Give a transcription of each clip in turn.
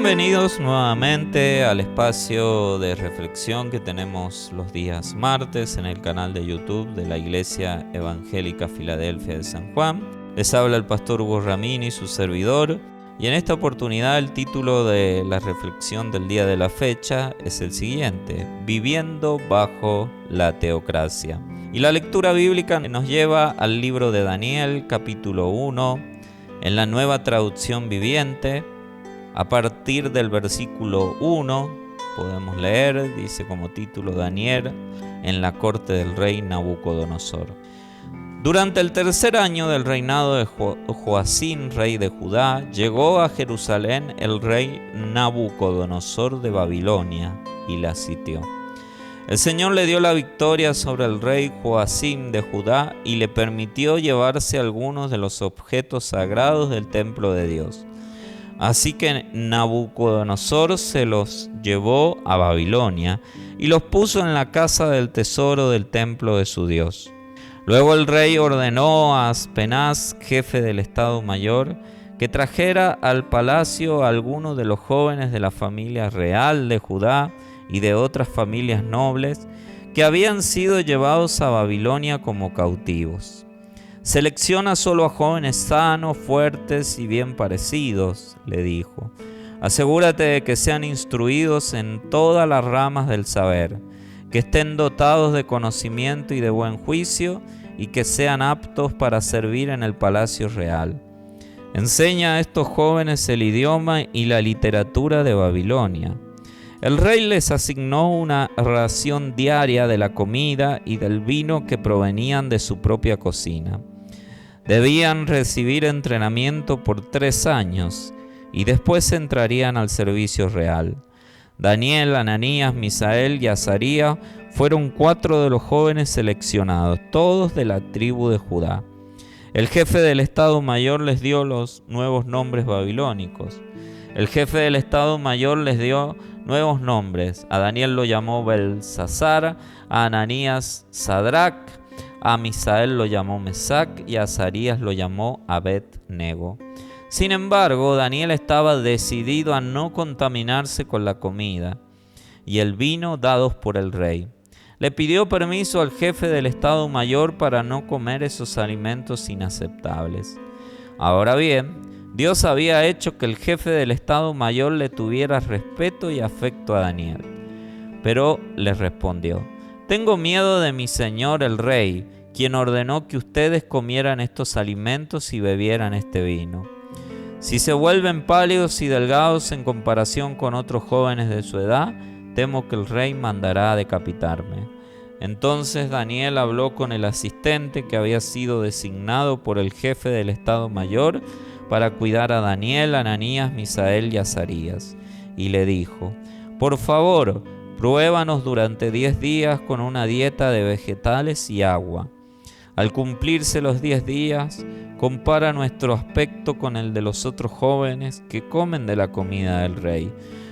Bienvenidos nuevamente al espacio de reflexión que tenemos los días martes en el canal de YouTube de la Iglesia Evangélica Filadelfia de San Juan. Les habla el pastor Hugo Ramini, su servidor, y en esta oportunidad el título de la reflexión del día de la fecha es el siguiente: Viviendo bajo la teocracia. Y la lectura bíblica nos lleva al libro de Daniel, capítulo 1, en la Nueva Traducción Viviente. A partir del versículo 1 podemos leer, dice como título: Daniel en la corte del rey Nabucodonosor. Durante el tercer año del reinado de Joacim, rey de Judá, llegó a Jerusalén el rey Nabucodonosor de Babilonia y la sitió. El Señor le dio la victoria sobre el rey Joacim de Judá y le permitió llevarse algunos de los objetos sagrados del templo de Dios. Así que Nabucodonosor se los llevó a Babilonia y los puso en la casa del tesoro del templo de su Dios. Luego el rey ordenó a Aspenaz, jefe del Estado Mayor, que trajera al palacio a algunos de los jóvenes de la familia real de Judá y de otras familias nobles que habían sido llevados a Babilonia como cautivos. Selecciona solo a jóvenes sanos, fuertes y bien parecidos, le dijo. Asegúrate de que sean instruidos en todas las ramas del saber, que estén dotados de conocimiento y de buen juicio, y que sean aptos para servir en el palacio real. Enseña a estos jóvenes el idioma y la literatura de Babilonia. El rey les asignó una ración diaria de la comida y del vino que provenían de su propia cocina. Debían recibir entrenamiento por 3 años y después entrarían al servicio real. Daniel, Ananías, Misael y Azarías fueron 4 de los jóvenes seleccionados, todos de la tribu de Judá. El jefe del Estado Mayor les dio los nuevos nombres babilónicos. El jefe del Estado Mayor les dio nuevos nombres. A Daniel lo llamó Belsasar, a Ananías Sadrac, a Misael lo llamó Mesac y a Azarías lo llamó Abed-nego. Sin embargo, Daniel estaba decidido a no contaminarse con la comida y el vino dados por el rey. Le pidió permiso al jefe del Estado Mayor para no comer esos alimentos inaceptables. Ahora bien, Dios había hecho que el jefe del Estado Mayor le tuviera respeto y afecto a Daniel. Pero le respondió: tengo miedo de mi señor el rey, quien ordenó que ustedes comieran estos alimentos y bebieran este vino. Si se vuelven pálidos y delgados en comparación con otros jóvenes de su edad, temo que el rey mandará a decapitarme. Entonces Daniel habló con el asistente que había sido designado por el jefe del Estado Mayor para cuidar a Daniel, Ananías, Misael y Azarías, y le dijo: por favor, pruébanos durante 10 días con una dieta de vegetales y agua. Al cumplirse los 10 días, compara nuestro aspecto con el de los otros jóvenes que comen de la comida del rey.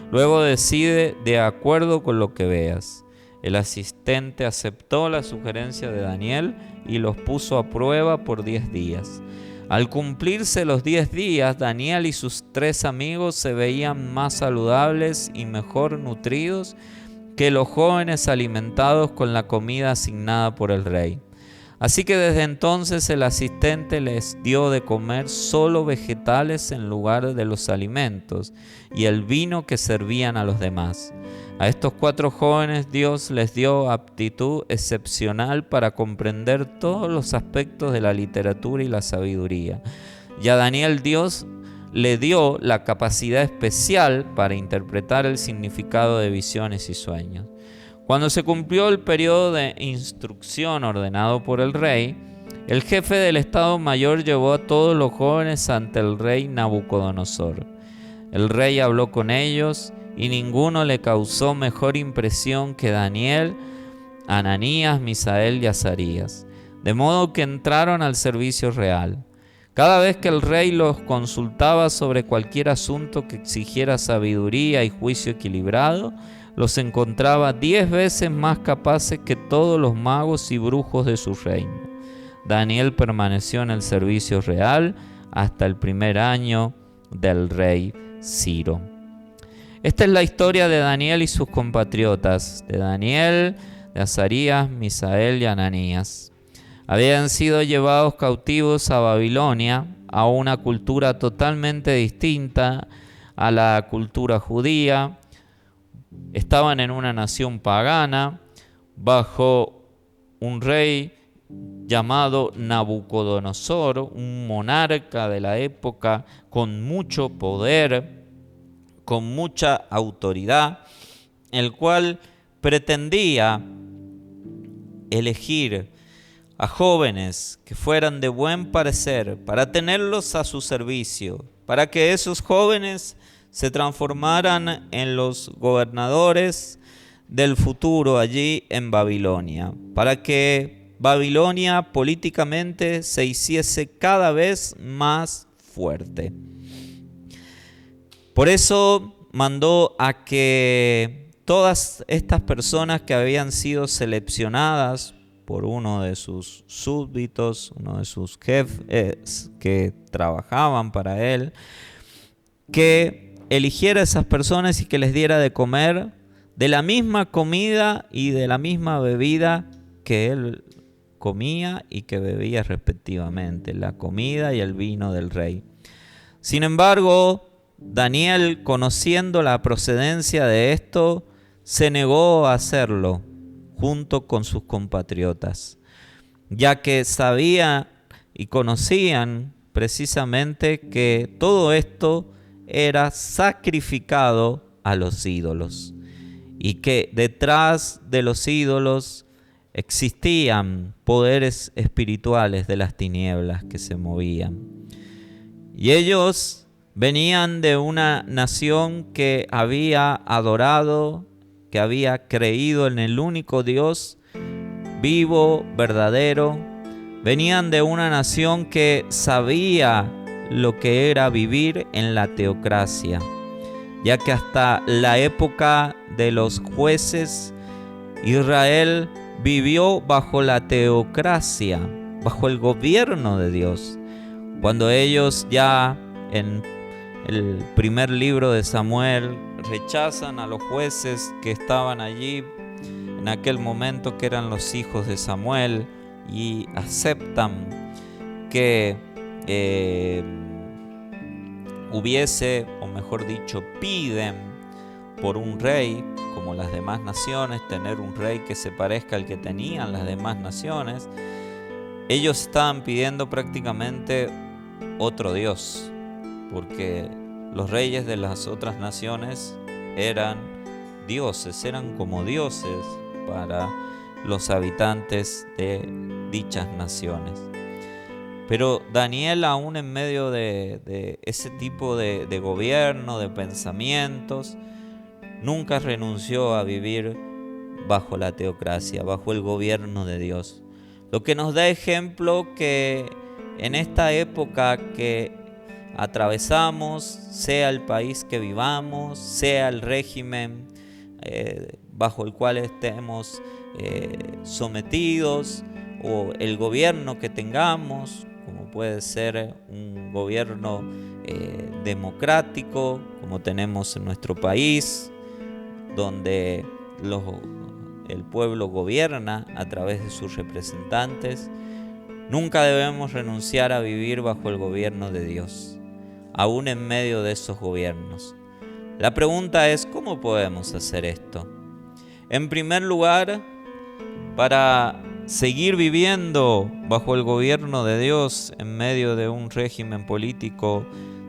Luego decide de acuerdo con lo que veas. El asistente aceptó la sugerencia de Daniel y los puso a prueba por 10 días. Al cumplirse los 10 días, Daniel y sus 3 amigos se veían más saludables y mejor nutridos que los jóvenes alimentados con la comida asignada por el rey. Así que desde entonces el asistente les dio de comer solo vegetales en lugar de los alimentos y el vino que servían a los demás. A estos 4 jóvenes Dios les dio aptitud excepcional para comprender todos los aspectos de la literatura y la sabiduría. Y a Daniel Dios le dio la capacidad especial para interpretar el significado de visiones y sueños. Cuando se cumplió el periodo de instrucción ordenado por el rey, el jefe del Estado Mayor llevó a todos los jóvenes ante el rey Nabucodonosor. El rey habló con ellos y ninguno le causó mejor impresión que Daniel, Ananías, Misael y Azarías, de modo que entraron al servicio real. Cada vez que el rey los consultaba sobre cualquier asunto que exigiera sabiduría y juicio equilibrado, los encontraba 10 veces más capaces que todos los magos y brujos de su reino. Daniel permaneció en el servicio real hasta el primer año del rey Ciro. Esta es la historia de Daniel y sus compatriotas, de Daniel, de Azarías, Misael y Ananías. Habían sido llevados cautivos a Babilonia, a una cultura totalmente distinta a la cultura judía. Estaban en una nación pagana, bajo un rey llamado Nabucodonosor, un monarca de la época con mucho poder, con mucha autoridad, el cual pretendía elegir a jóvenes que fueran de buen parecer para tenerlos a su servicio, para que esos jóvenes se transformaran en los gobernadores del futuro allí en Babilonia, para que Babilonia políticamente se hiciese cada vez más fuerte. Por eso mandó a que todas estas personas que habían sido seleccionadas por uno de sus súbditos, uno de sus jefes que trabajaban para él, que eligiera a esas personas y que les diera de comer de la misma comida y de la misma bebida que él comía y que bebía respectivamente, la comida y el vino del rey. Sin embargo, Daniel, conociendo la procedencia de esto, se negó a hacerlo junto con sus compatriotas, ya que sabía y conocían precisamente que todo esto era sacrificado a los ídolos y que detrás de los ídolos existían poderes espirituales de las tinieblas que se movían. Y ellos venían de una nación que había adorado, que había creído en el único Dios vivo, verdadero. Venían de una nación que sabía lo que era vivir en la teocracia, ya que hasta la época de los jueces, Israel vivió bajo la teocracia, bajo el gobierno de Dios. Cuando ellos ya en el primer libro de Samuel rechazan a los jueces que estaban allí en aquel momento, que eran los hijos de Samuel, y aceptan que hubiese, o mejor dicho, piden por un rey como las demás naciones, tener un rey que se parezca al que tenían las demás naciones. Ellos estaban pidiendo prácticamente otro Dios, porque los reyes de las otras naciones eran dioses, eran como dioses para los habitantes de dichas naciones. Pero Daniel, aún en medio de ese tipo de gobierno, de pensamientos, nunca renunció a vivir bajo la teocracia, bajo el gobierno de Dios. Lo que nos da ejemplo que en esta época que atravesamos, sea el país que vivamos, sea el régimen bajo el cual estemos sometidos, o el gobierno que tengamos, como puede ser un gobierno democrático, como tenemos en nuestro país, donde el pueblo gobierna a través de sus representantes. Nunca debemos renunciar a vivir bajo el gobierno de Dios, aún en medio de esos gobiernos. La pregunta es, ¿cómo podemos hacer esto? En primer lugar, para seguir viviendo bajo el gobierno de Dios en medio de un régimen político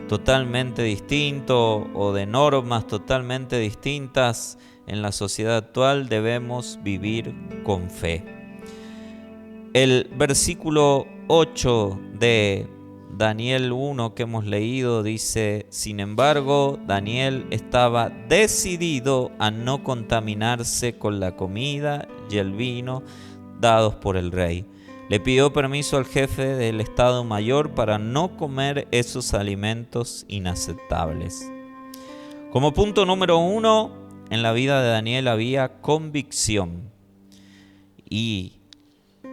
totalmente distinto o de normas totalmente distintas en la sociedad actual, debemos vivir con fe. El versículo 8 de Daniel 1 que hemos leído dice: sin embargo, Daniel estaba decidido a no contaminarse con la comida y el vino dados por el rey. Le pidió permiso al jefe del Estado Mayor para no comer esos alimentos inaceptables. Como punto número 1, en la vida de Daniel había convicción. Y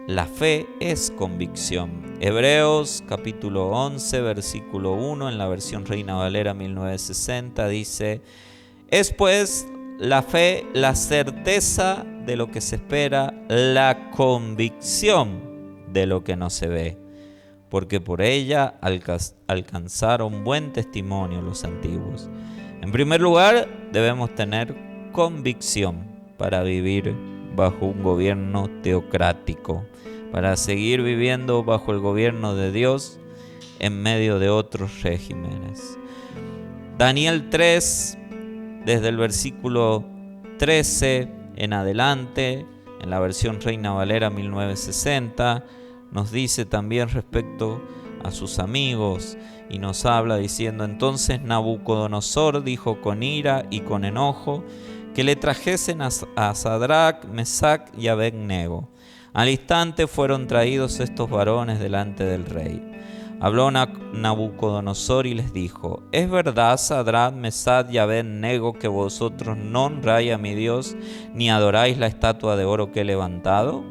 la fe es convicción. Hebreos capítulo 11, versículo 1, en la versión Reina Valera 1960, dice: Es pues la fe, la certeza de lo que se espera, la convicción de lo que no se ve, porque por ella alcanzaron buen testimonio los antiguos. En primer lugar, debemos tener convicción para vivir bajo un gobierno teocrático, para seguir viviendo bajo el gobierno de Dios en medio de otros regímenes. Daniel 3, desde el versículo 13 en adelante, en la versión Reina Valera 1960, nos dice también respecto a sus amigos y nos habla diciendo: entonces Nabucodonosor dijo con ira y con enojo que le trajesen a Sadrach, Mesach y Abed-nego. Al instante fueron traídos estos varones delante del rey. Habló Nabucodonosor y les dijo: ¿es verdad, Sadrach, Mesach y Abed-nego, que vosotros no honráis a mi Dios, ni adoráis la estatua de oro que he levantado?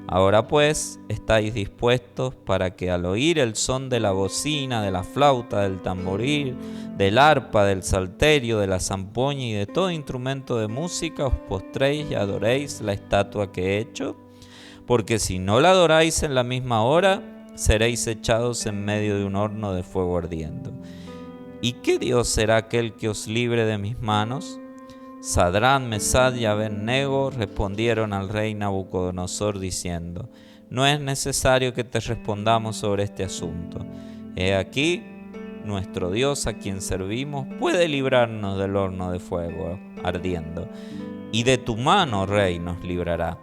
Ahora pues, estáis dispuestos para que al oír el son de la bocina, de la flauta, del tamboril, del arpa, del salterio, de la zampoña y de todo instrumento de música, os postréis y adoréis la estatua que he hecho. Porque si no la adoráis en la misma hora, seréis echados en medio de un horno de fuego ardiendo. ¿Y qué Dios será aquel que os libre de mis manos? Sadrach, Mesach y Abed-nego respondieron al rey Nabucodonosor diciendo: no es necesario que te respondamos sobre este asunto. He aquí, nuestro Dios a quien servimos puede librarnos del horno de fuego ardiendo, y de tu mano, rey, nos librará.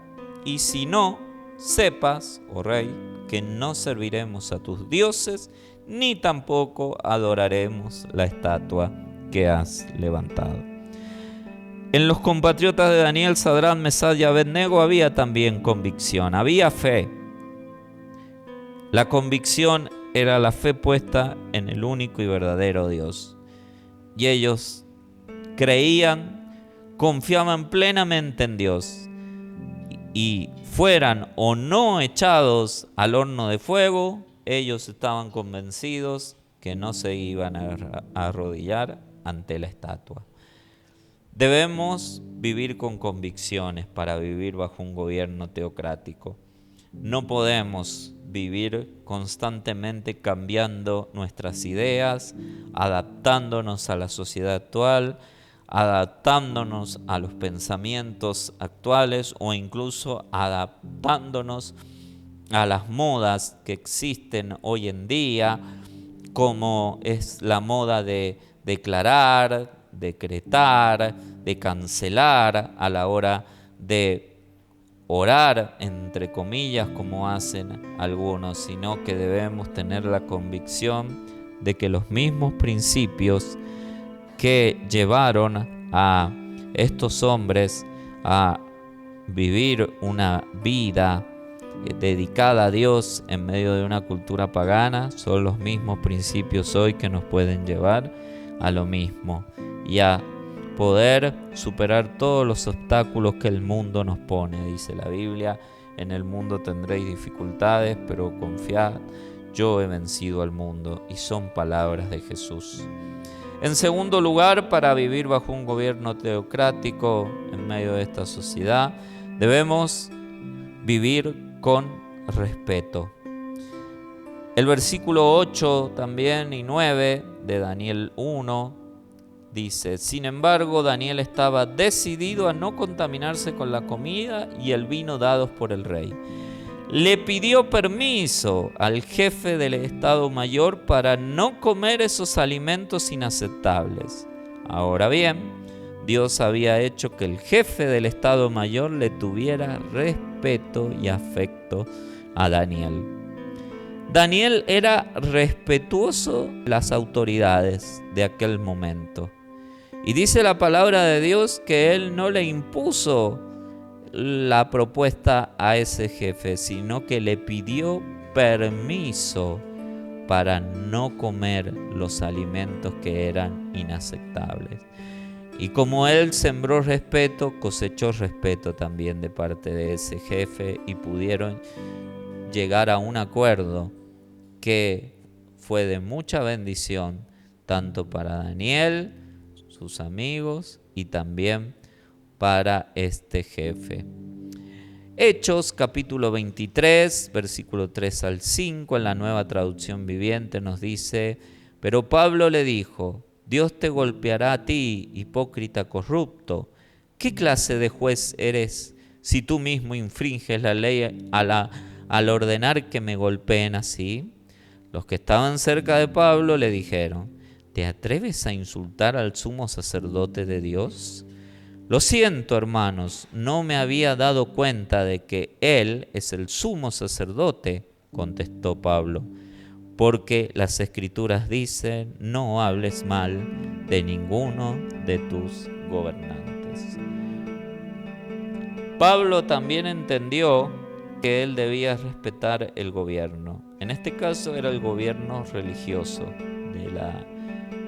Y si no, sepas, oh rey, que no serviremos a tus dioses, ni tampoco adoraremos la estatua que has levantado. En los compatriotas de Daniel, Sadrach, Mesach y Abed-nego había también convicción, había fe. La convicción era la fe puesta en el único y verdadero Dios. Y ellos creían, confiaban plenamente en Dios. Y fueran o no echados al horno de fuego, ellos estaban convencidos que no se iban a arrodillar ante la estatua. Debemos vivir con convicciones para vivir bajo un gobierno teocrático. No podemos vivir constantemente cambiando nuestras ideas, adaptándonos a la sociedad actual, adaptándonos a los pensamientos actuales o incluso adaptándonos a las modas que existen hoy en día, como es la moda de declarar, decretar, de cancelar a la hora de orar, entre comillas, como hacen algunos, sino que debemos tener la convicción de que los mismos principios que llevaron a estos hombres a vivir una vida dedicada a Dios en medio de una cultura pagana son los mismos principios hoy que nos pueden llevar a lo mismo y a poder superar todos los obstáculos que el mundo nos pone. Dice la Biblia: en el mundo tendréis dificultades, pero confiad, yo he vencido al mundo. Y son palabras de Jesús. En segundo lugar, para vivir bajo un gobierno teocrático en medio de esta sociedad, debemos vivir con respeto. El versículo 8 también y 9 de Daniel 1 dice: sin embargo, Daniel estaba decidido a no contaminarse con la comida y el vino dados por el rey. Le pidió permiso al jefe del Estado Mayor para no comer esos alimentos inaceptables. Ahora bien, Dios había hecho que el jefe del Estado Mayor le tuviera respeto y afecto a Daniel. Daniel era respetuoso de las autoridades de aquel momento. Y dice la palabra de Dios que él no le impuso la propuesta a ese jefe, sino que le pidió permiso para no comer los alimentos que eran inaceptables. Y como él sembró respeto, cosechó respeto también de parte de ese jefe y pudieron llegar a un acuerdo que fue de mucha bendición tanto para Daniel, sus amigos y también para este jefe. Hechos capítulo 23, versículo 3 al 5, en la Nueva Traducción Viviente nos dice: pero Pablo le dijo: Dios te golpeará a ti, hipócrita corrupto. ¿Qué clase de juez eres si tú mismo infringes la ley al ordenar que me golpeen así? Los que estaban cerca de Pablo le dijeron: ¿te atreves a insultar al sumo sacerdote de Dios? Lo siento, hermanos, no me había dado cuenta de que él es el sumo sacerdote, contestó Pablo, porque las Escrituras dicen: no hables mal de ninguno de tus gobernantes. Pablo también entendió que él debía respetar el gobierno. En este caso era el gobierno religioso de la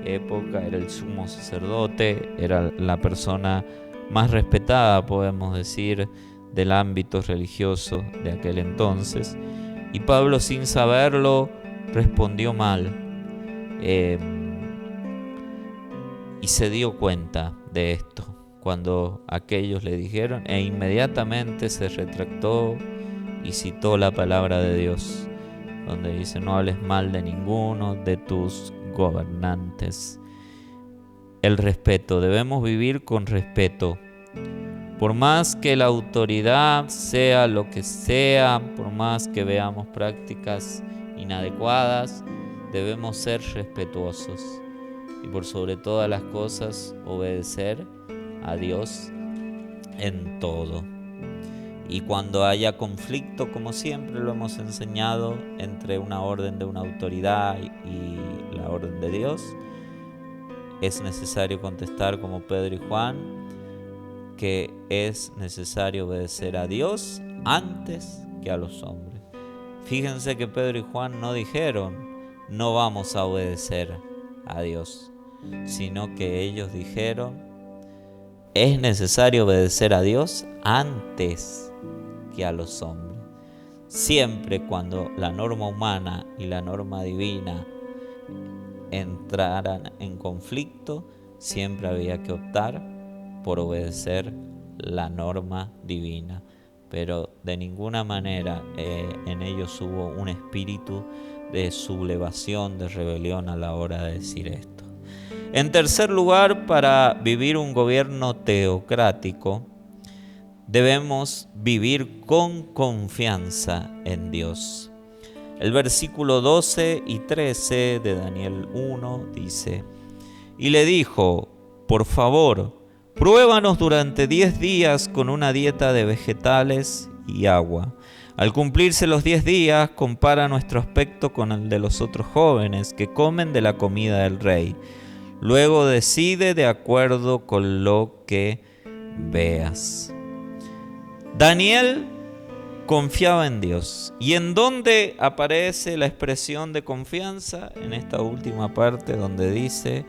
época, era el sumo sacerdote, era la persona más respetada, podemos decir, del ámbito religioso de aquel entonces. Y Pablo, sin saberlo, respondió mal y se dio cuenta de esto cuando aquellos le dijeron, e inmediatamente se retractó y citó la palabra de Dios, donde dice: no hables mal de ninguno de tus gobernantes. El respeto, debemos vivir con respeto. Por más que la autoridad sea lo que sea, por más que veamos prácticas inadecuadas, debemos ser respetuosos y por sobre todas las cosas obedecer a Dios en todo. Y cuando haya conflicto, como siempre lo hemos enseñado, entre una orden de una autoridad y la orden de Dios, es necesario contestar como Pedro y Juan, que es necesario obedecer a Dios antes que a los hombres. Fíjense que Pedro y Juan no dijeron: no vamos a obedecer a Dios, sino que ellos dijeron: es necesario obedecer a Dios antes que a los hombres. Siempre cuando la norma humana y la norma divina entraran en conflicto, siempre había que optar por obedecer la norma divina, pero de ninguna manera en ellos hubo un espíritu de sublevación, de rebelión a la hora de decir esto. En tercer lugar, para vivir un gobierno teocrático, debemos vivir con confianza en Dios. El versículo 12 y 13 de Daniel 1 dice: y le dijo: por favor, pruébanos durante 10 días con una dieta de vegetales y agua. Al cumplirse los 10 días, compara nuestro aspecto con el de los otros jóvenes que comen de la comida del rey. Luego decide de acuerdo con lo que veas. Daniel confiaba en Dios. ¿Y en dónde aparece la expresión de confianza? En esta última parte donde dice: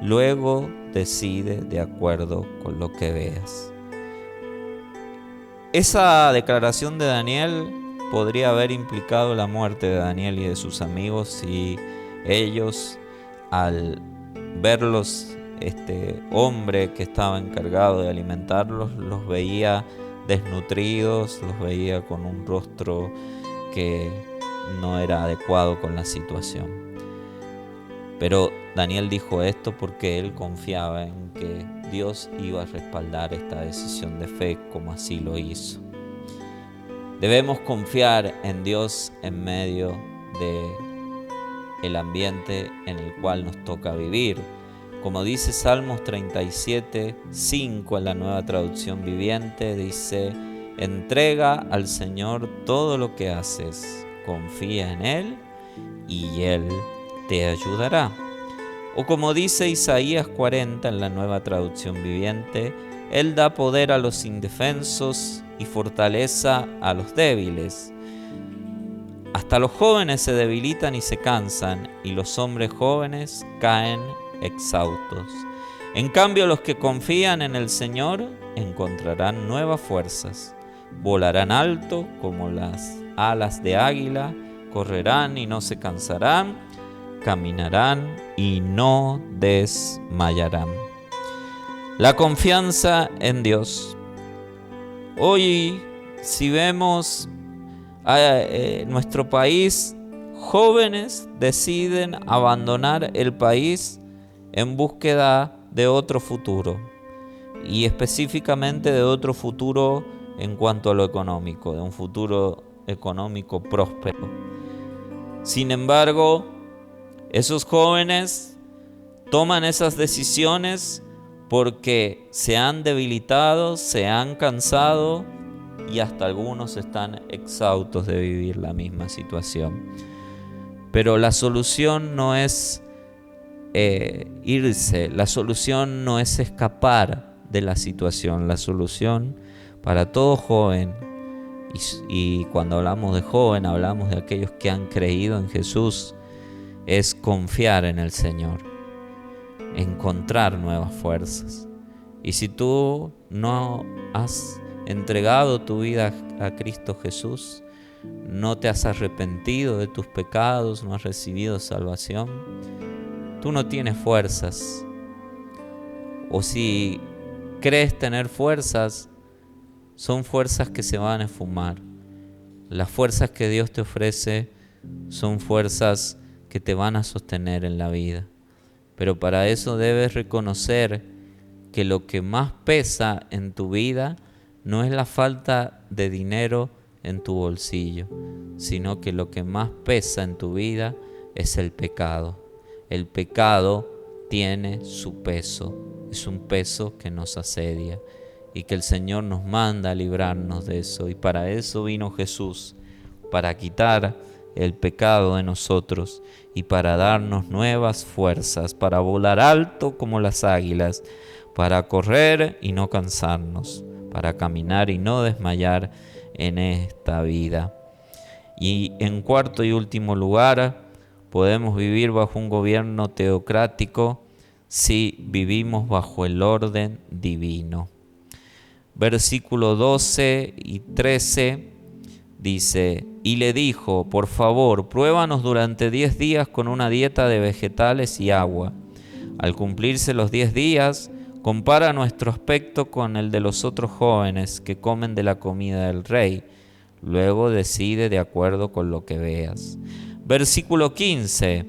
luego decide de acuerdo con lo que veas. Esa declaración de Daniel podría haber implicado la muerte de Daniel y de sus amigos si ellos, al verlos, este hombre que estaba encargado de alimentarlos, los veía desnutridos, los veía con un rostro que no era adecuado con la situación. Pero Daniel dijo esto porque él confiaba en que Dios iba a respaldar esta decisión de fe, como así lo hizo. Debemos confiar en Dios en medio del ambiente en el cual nos toca vivir. Como dice Salmos 37, 5 en la Nueva Traducción Viviente, dice: entrega al Señor todo lo que haces, confía en Él y Él te ayudará. O como dice Isaías 40 en la Nueva Traducción Viviente: Él da poder a los indefensos y fortaleza a los débiles. Hasta los jóvenes se debilitan y se cansan, y los hombres jóvenes caen exhaustos. En cambio, los que confían en el Señor encontrarán nuevas fuerzas. Volarán alto como las alas de águila, correrán y no se cansarán, caminarán y no desmayarán. La confianza en Dios. Hoy, si vemos nuestro país, jóvenes deciden abandonar el país en búsqueda de otro futuro, y específicamente de otro futuro en cuanto a lo económico, de un futuro económico próspero. Sin embargo, esos jóvenes toman esas decisiones porque se han debilitado, se han cansado y hasta algunos están exhaustos de vivir la misma situación. Pero la solución no es irse, la solución no es escapar de la situación. La solución para todo joven, y cuando hablamos de joven hablamos de aquellos que han creído en Jesús, es confiar en el Señor, encontrar nuevas fuerzas. Y si tú no has entregado tu vida a Cristo Jesús, no te has arrepentido de tus pecados, no has recibido salvación, tú no tienes fuerzas. O si crees tener fuerzas, son fuerzas que se van a esfumar. Las fuerzas que Dios te ofrece son fuerzas que te van a sostener en la vida. Pero para eso debes reconocer que lo que más pesa en tu vida no es la falta de dinero en tu bolsillo, sino que lo que más pesa en tu vida es el pecado. El pecado tiene su peso, es un peso que nos asedia y que el Señor nos manda a librarnos de eso. Y para eso vino Jesús, para quitar el pecado de nosotros y para darnos nuevas fuerzas, para volar alto como las águilas, para correr y no cansarnos, para caminar y no desmayar en esta vida. Y en cuarto y último lugar, podemos vivir bajo un gobierno teocrático si vivimos bajo el orden divino. Versículo 12 y 13 dice: y le dijo, por favor, pruébanos durante 10 días con una dieta de vegetales y agua. Al cumplirse los 10 días, compara nuestro aspecto con el de los otros jóvenes que comen de la comida del rey. Luego decide de acuerdo con lo que veas. Versículo 15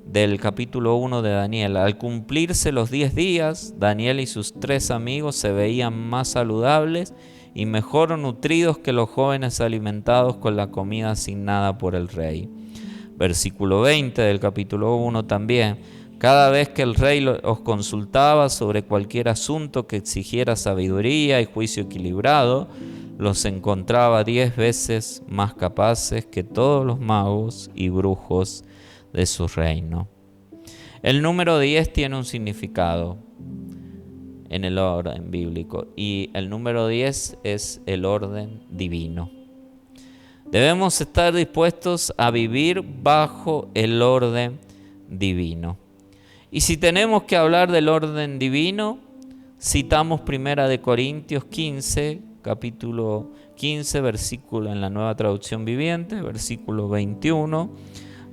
del capítulo 1 de Daniel. Al cumplirse los 10 días, Daniel y sus 3 amigos se veían más saludables y mejor nutridos que los jóvenes alimentados con la comida asignada por el rey. Versículo 20 del capítulo 1 también. Cada vez que el rey os consultaba sobre cualquier asunto que exigiera sabiduría y juicio equilibrado, los encontraba 10 veces más capaces que todos los magos y brujos de su reino. El número 10 tiene un significado en el orden bíblico y el número 10 es el orden divino. Debemos estar dispuestos a vivir bajo el orden divino. Y si tenemos que hablar del orden divino, citamos 1 Corintios 15, capítulo 15, versículo en la Nueva Traducción Viviente, versículo 21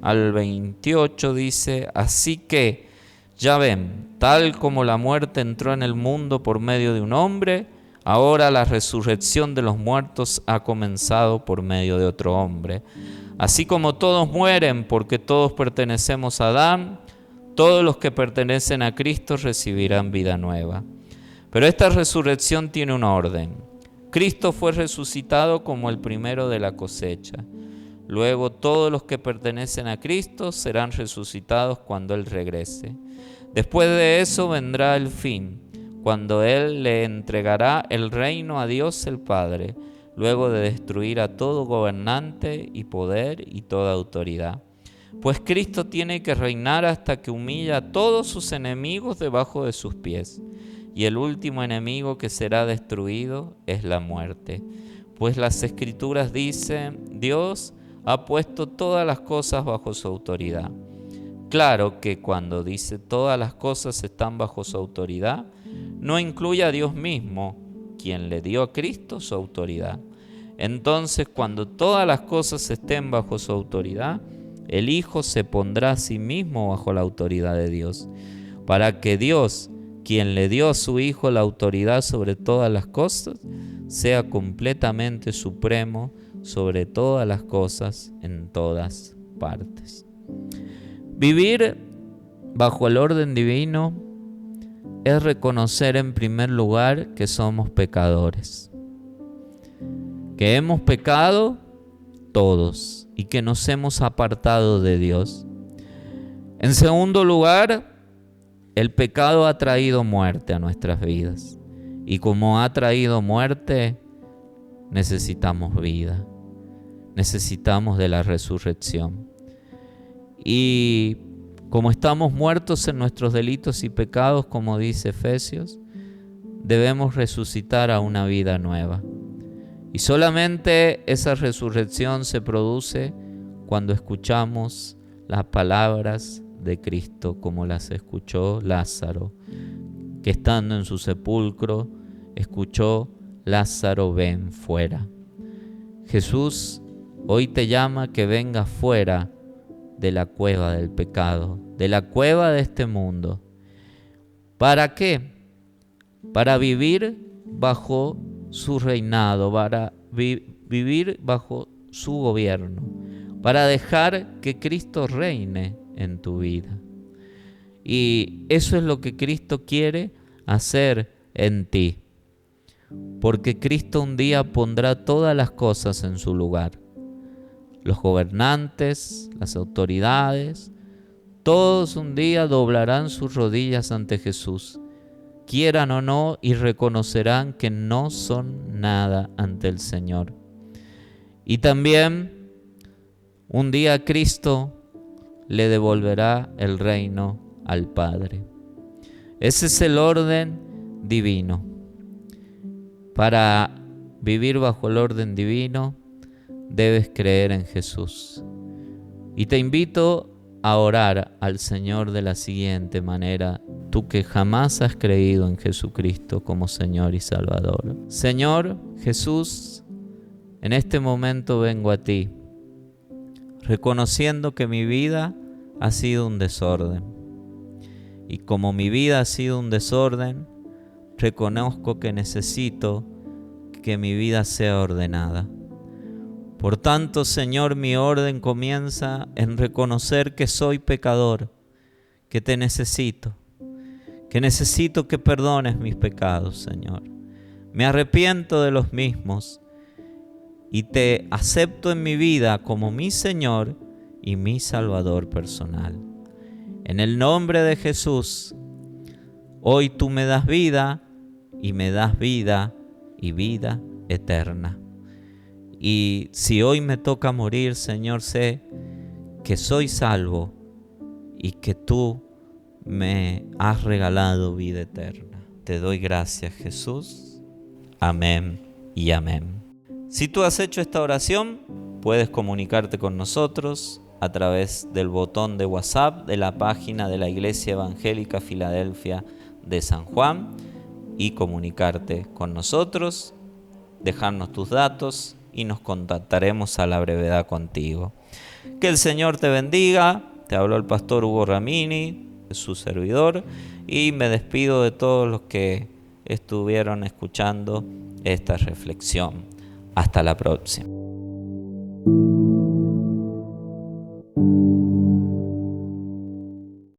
al 28 dice: así que, ya ven, tal como la muerte entró en el mundo por medio de un hombre, ahora la resurrección de los muertos ha comenzado por medio de otro hombre. Así como todos mueren porque todos pertenecemos a Adán, todos los que pertenecen a Cristo recibirán vida nueva. Pero esta resurrección tiene un orden. Cristo fue resucitado como el primero de la cosecha. Luego todos los que pertenecen a Cristo serán resucitados cuando Él regrese. Después de eso vendrá el fin, cuando Él le entregará el reino a Dios el Padre, luego de destruir a todo gobernante y poder y toda autoridad. Pues Cristo tiene que reinar hasta que humilla a todos sus enemigos debajo de sus pies. Y el último enemigo que será destruido es la muerte. Pues las Escrituras dicen: Dios ha puesto todas las cosas bajo su autoridad. Claro que cuando dice todas las cosas están bajo su autoridad, no incluye a Dios mismo, quien le dio a Cristo su autoridad. Entonces, cuando todas las cosas estén bajo su autoridad, el Hijo se pondrá a sí mismo bajo la autoridad de Dios, para que Dios, quien le dio a su Hijo la autoridad sobre todas las cosas, sea completamente supremo sobre todas las cosas en todas partes. Vivir bajo el orden divino es reconocer en primer lugar que somos pecadores, que hemos pecado todos y que nos hemos apartado de Dios. En segundo lugar, el pecado ha traído muerte a nuestras vidas, y como ha traído muerte, necesitamos vida, necesitamos de la resurrección. Y como estamos muertos en nuestros delitos y pecados, como dice Efesios, debemos resucitar a una vida nueva. Y solamente esa resurrección se produce cuando escuchamos las palabras de Cristo, como las escuchó Lázaro, que estando en su sepulcro, escuchó: Lázaro, ven fuera. Jesús hoy te llama que vengas fuera de la cueva del pecado, de la cueva de este mundo. ¿Para qué? Para vivir bajo su reinado, para vivir bajo su gobierno, para dejar que Cristo reine en tu vida. Y eso es lo que Cristo quiere hacer en ti, porque Cristo un día pondrá todas las cosas en su lugar. Los gobernantes, las autoridades, todos un día doblarán sus rodillas ante Jesús, quieran o no, y reconocerán que no son nada ante el Señor. Y también un día Cristo le devolverá el reino al Padre. Ese es el orden divino. Para vivir bajo el orden divino, debes creer en Jesús. Y te invito a orar al Señor de la siguiente manera: tú que jamás has creído en Jesucristo como Señor y Salvador. Señor Jesús, en este momento vengo a ti, reconociendo que mi vida ha sido un desorden. Y como mi vida ha sido un desorden, reconozco que necesito que mi vida sea ordenada. Por tanto, Señor, mi orden comienza en reconocer que soy pecador, que te necesito, que perdones mis pecados, Señor. Me arrepiento de los mismos y te acepto en mi vida como mi Señor y mi Salvador personal. En el nombre de Jesús, hoy tú me das vida y me das vida y vida eterna. Y si hoy me toca morir, Señor, sé que soy salvo y que tú me has regalado vida eterna. Te doy gracias, Jesús. Amén y amén. Si tú has hecho esta oración, puedes comunicarte con nosotros a través del botón de WhatsApp de la página de la Iglesia Evangélica Filadelfia de San Juan y comunicarte con nosotros, dejarnos tus datos y nos contactaremos a la brevedad contigo. Que el Señor te bendiga. Te habló el pastor Hugo Ramini, su servidor, y me despido de todos los que estuvieron escuchando esta reflexión. Hasta la próxima.